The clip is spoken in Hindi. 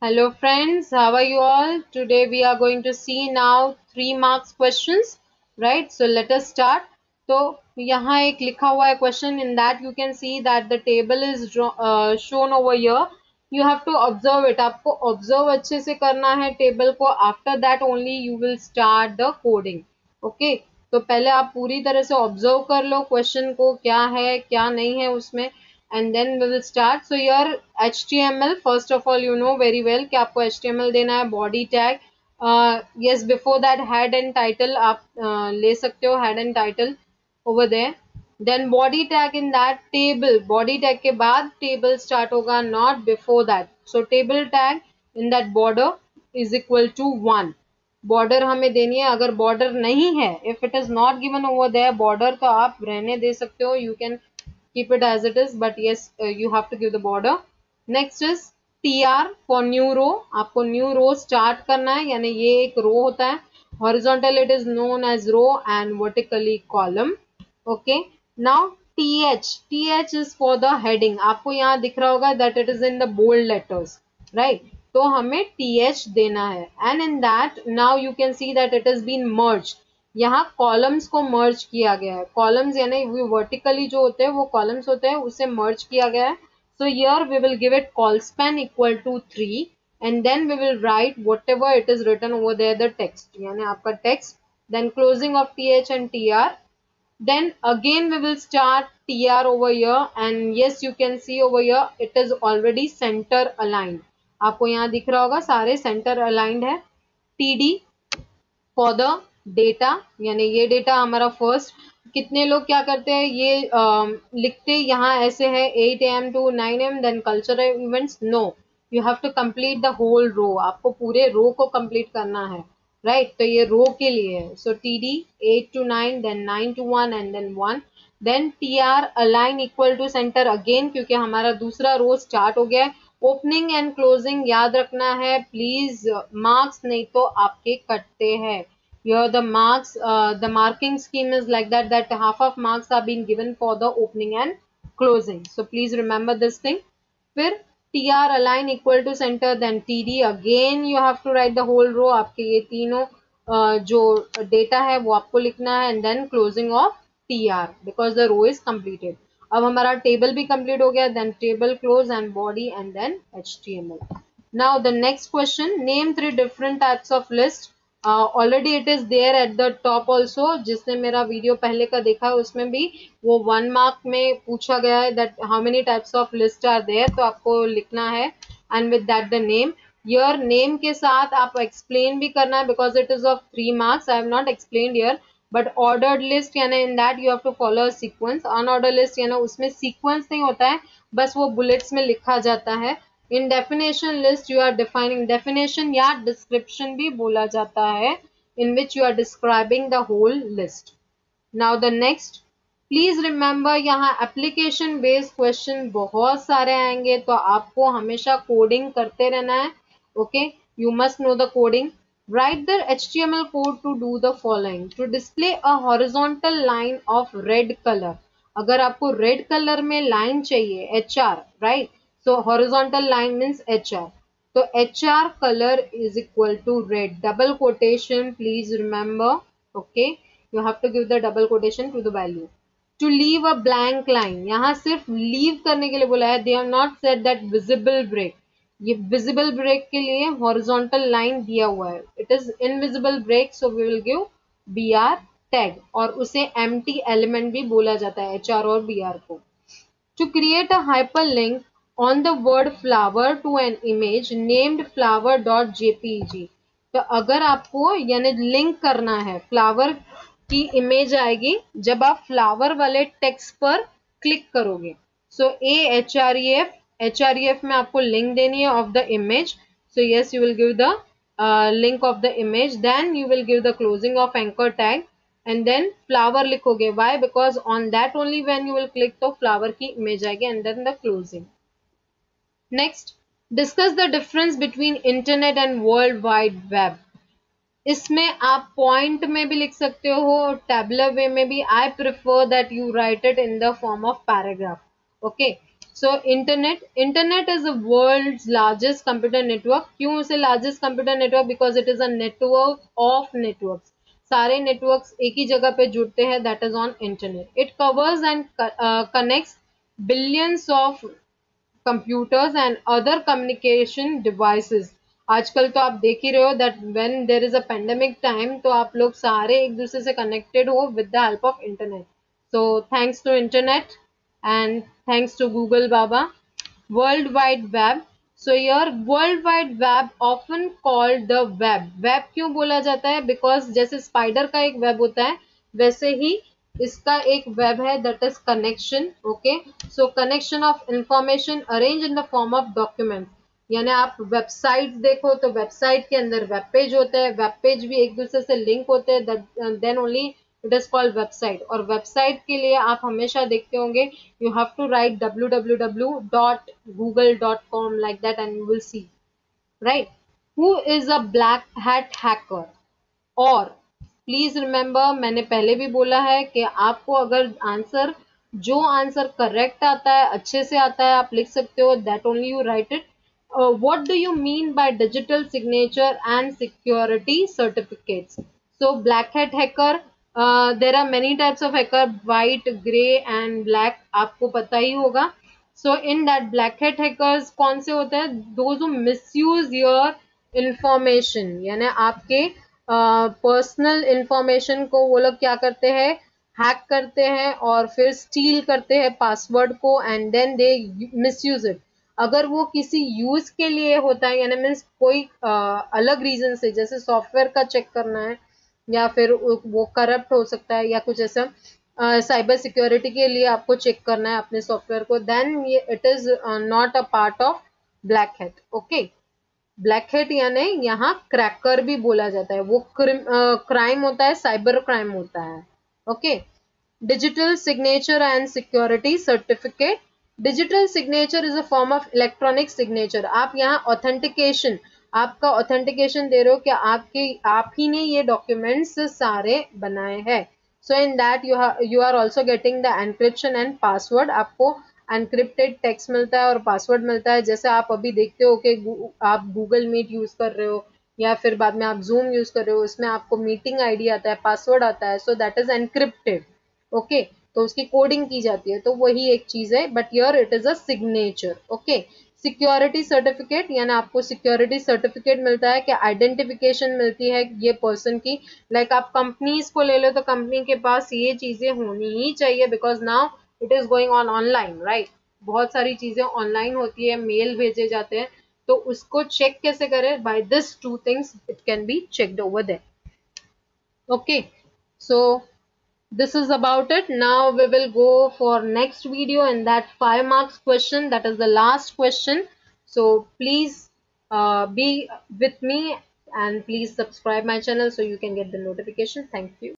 Hello friends, how are you all? Today we are going to see now 3 marks questions, right? So let us start. तो यहाँ एक लिखा हुआ है question, in that you can see that the table is shown over here. You have to observe it. आपको observe अच्छे से करना है table को. After that only you will start the coding. Okay? तो पहले आप पूरी तरह से observe कर लो question को, क्या है क्या नहीं है उसमें, and then we will start. So here HTML, first of all you know very well कि आपको HTML देना है. Body tag, yes, before that head and title आप ले सकते हो, head and title over there. Then body tag, in that table, body tag के बाद table start होगा, not before that. So table tag in that border is equal to 1. Border हमें देनी है. अगर बॉर्डर नहीं है, if it is not given over there border, तो आप रहने दे सकते हो. You can keep it as it is, but yes, you have to give the border. Next is tr for new row. आपको new row start करना है, यानी ये एक row होता है. Horizontal it is known as row and vertically column. Okay. Now th is for the heading. आपको यहाँ दिख रहा होगा that it is in the bold letters, right? तो हमें th देना है, and in that now you can see that it has been merged. यहाँ कॉलम्स को मर्ज किया गया है. कॉलम्स यानी वर्टिकली जो होते हैं वो कॉलम्स होते हैं, उसे मर्ज किया गया है. So here we will give it col span equal to 3 and then we will write whatever it is written over there the text, यानी आपका text, then closing of th and tr. Then again we will start tr over here, and yes, you can see over here it is already center aligned. आपको यहाँ दिख रहा होगा सारे center aligned है. td फॉर द डेटा, यानी ये डेटा हमारा फर्स्ट. कितने लोग क्या करते हैं, ये लिखते यहाँ ऐसे है 8 AM to 9 AM, then cultural events. No, you have to complete the whole row. आपको पूरे रो को कंप्लीट करना है, राइट? तो ये रो के लिए है. So TD 8 to 9, then 9 to 1 and then 1. Then TR align equal to center again, क्योंकि हमारा दूसरा रो स्टार्ट हो गया है. ओपनिंग एंड क्लोजिंग याद रखना है प्लीज, मार्क्स नहीं तो आपके कटते हैं. Here the marks, the marking scheme is like that half of marks are being given for the opening and closing. So please remember this thing. फिर TR align equal to center, then TD again you have to write the whole row. आपके ये तीनों जो data है वो आपको लिखना है, and then closing of TR because the row is completed. अब हमारा table भी complete हो गया, then table close and body and then HTML. Now the next question, name 3 different types of list. Already it is there at the top also. जिसने मेरा वीडियो पहले का देखा है उसमें भी वो 1 मार्क में पूछा गया है that how many types of list are there, तो आपको लिखना है and with that the name. Your name के साथ आप एक्सप्लेन भी करना है because it is of 3 marks. I have not explained here, but ordered list यानी in that you have to follow a sequence. Unordered list यानी उसमें सीक्वेंस नहीं होता है, बस वो बुलेट्स में लिखा जाता है. In definition list you are defining, definition या डिस्क्रिप्शन भी बोला जाता है, in which you are describing the whole list. Now the next, please remember यहाँ एप्लीकेशन बेस्ड क्वेश्चन बहुत सारे आएंगे, तो आपको हमेशा कोडिंग करते रहना है. Okay, you must know the coding. Write the HTML code to do the following. To display a horizontal line of red color. अगर आपको रेड कलर में लाइन चाहिए, HR, right? So horizontal line means HR. So HR color is equal to red. Double quotation, please remember. Okay, you have to give the double quotation to the value. To leave a blank line, यहाँ सिर्फ leave करने के लिए बोला है. They have not said that visible break. ये visible break के लिए horizontal line दिया हुआ है. It is invisible break, so we will give BR tag. और उसे empty element भी बोला जाता है, HR और BR को. To create a hyperlink on the word flower to an image named flower.jpg. तो अगर आपको यानी लिंक करना है, फ्लावर की इमेज आएगी जब आप फ्लावर वाले टेक्स्ट पर क्लिक करोगे. सो href में आपको लिंक देनी है of the image. So yes, you will give the link of the image, then you will give the closing of anchor tag and then flower लिखोगे. Why? Because on that only when you will click तो flower की image आएगी and then the closing. Next, discuss the difference between internet and world wide web. इसमें आप पॉइंट में भी लिख सकते हो, tabular way में भी. I prefer that you write it in the form of paragraph. Okay, so internet is the world's largest computer network. क्यों उसे largest computer network? Because it is a network of networks. सारे नेटवर्क्स एक ही जगह पे जुड़ते हैं. That is on internet. It covers and connects billions of computers and other communication devices. आजकल तो आप देख ही रहे हो that when there is a pandemic time तो आप लोग सारे एक दूसरे से connected हो with the help of internet. So thanks to internet and thanks to Google Baba. World Wide Web. So here World Wide Web often called the web. Web क्यों बोला जाता है? Because जैसे spider का एक web होता है वैसे ही इसका एक वेब है, that is connection. Okay, so connection of information arrange in the form of document. यानी आप वेबसाइट देखो तो वेबसाइट के अंदर वेब पेज होता है, वेब पेज भी एक दूसरे से लिंक होते हैं, then only it is called website. और वेबसाइट के लिए आप हमेशा देखते होंगे you have to write www.google.com like that and you will see, right? Who is a black hat hacker? और प्लीज रिमेंबर, मैंने पहले भी बोला है कि आपको अगर आंसर जो आंसर करेक्ट आता है, अच्छे से आता है, आप लिख सकते हो. That only you write it. What do you mean by digital signature and security certificates? So black hat hacker, there are many types of hacker, white, grey and black, आपको पता ही होगा. So in that black hat hackers कौन से होते हैं? Those who misuse your information. यानी आपके पर्सनल इंफॉर्मेशन को वो लोग क्या करते हैं? हैक करते हैं और फिर स्टील करते हैं पासवर्ड को and then they misuse it. अगर वो किसी यूज के लिए होता है, यानी मीन्स कोई अलग रीजन से, जैसे सॉफ्टवेयर का चेक करना है या फिर वो करप्ट हो सकता है या कुछ ऐसा, साइबर सिक्योरिटी के लिए आपको चेक करना है अपने सॉफ्टवेयर को, देन ये it is not a part of black hat. Okay, black hate यानी यहाँ क्रैकर भी बोला जाता है. वो क्राइम होता है, साइबर क्राइम होता है. Okay, digital signature and security certificate. Digital signature is a form of electronic signature. आप यहाँ ऑथेंटिकेशन, आपका ऑथेंटिकेशन दे रहे हो कि आप ही ने ये डॉक्यूमेंट्स सारे बनाए हैं. So in that you are also getting the encryption and password. आपको एनक्रिप्टेड टेक्स्ट मिलता है और पासवर्ड मिलता है. जैसे आप अभी देखते हो कि आप गूगल मीट यूज कर रहे हो या फिर बाद में आप जूम यूज कर रहे हो, उसमें आपको मीटिंग आईडी आता है, पासवर्ड आता है. So that is encrypted. Okay, तो उसकी कोडिंग की जाती है, तो वही एक चीज है, but here it is a signature. Okay, security certificate यानी आपको सिक्योरिटी सर्टिफिकेट मिलता है कि आइडेंटिफिकेशन मिलती है ये पर्सन की. लाइक आप कंपनीज को ले लो तो कंपनी के पास ये चीजें होनी ही चाहिए, because now it is going on online, right? बहुत सारी चीजें ऑनलाइन होती है, मेल भेजे जाते हैं, तो उसको चेक कैसे करें? By this two things it can be checked over there. Okay, so this is about it. Now we will go for next video in that 5 marks question, that is the last question. So please be with me and please subscribe my channel so you can get the notification. Thank you.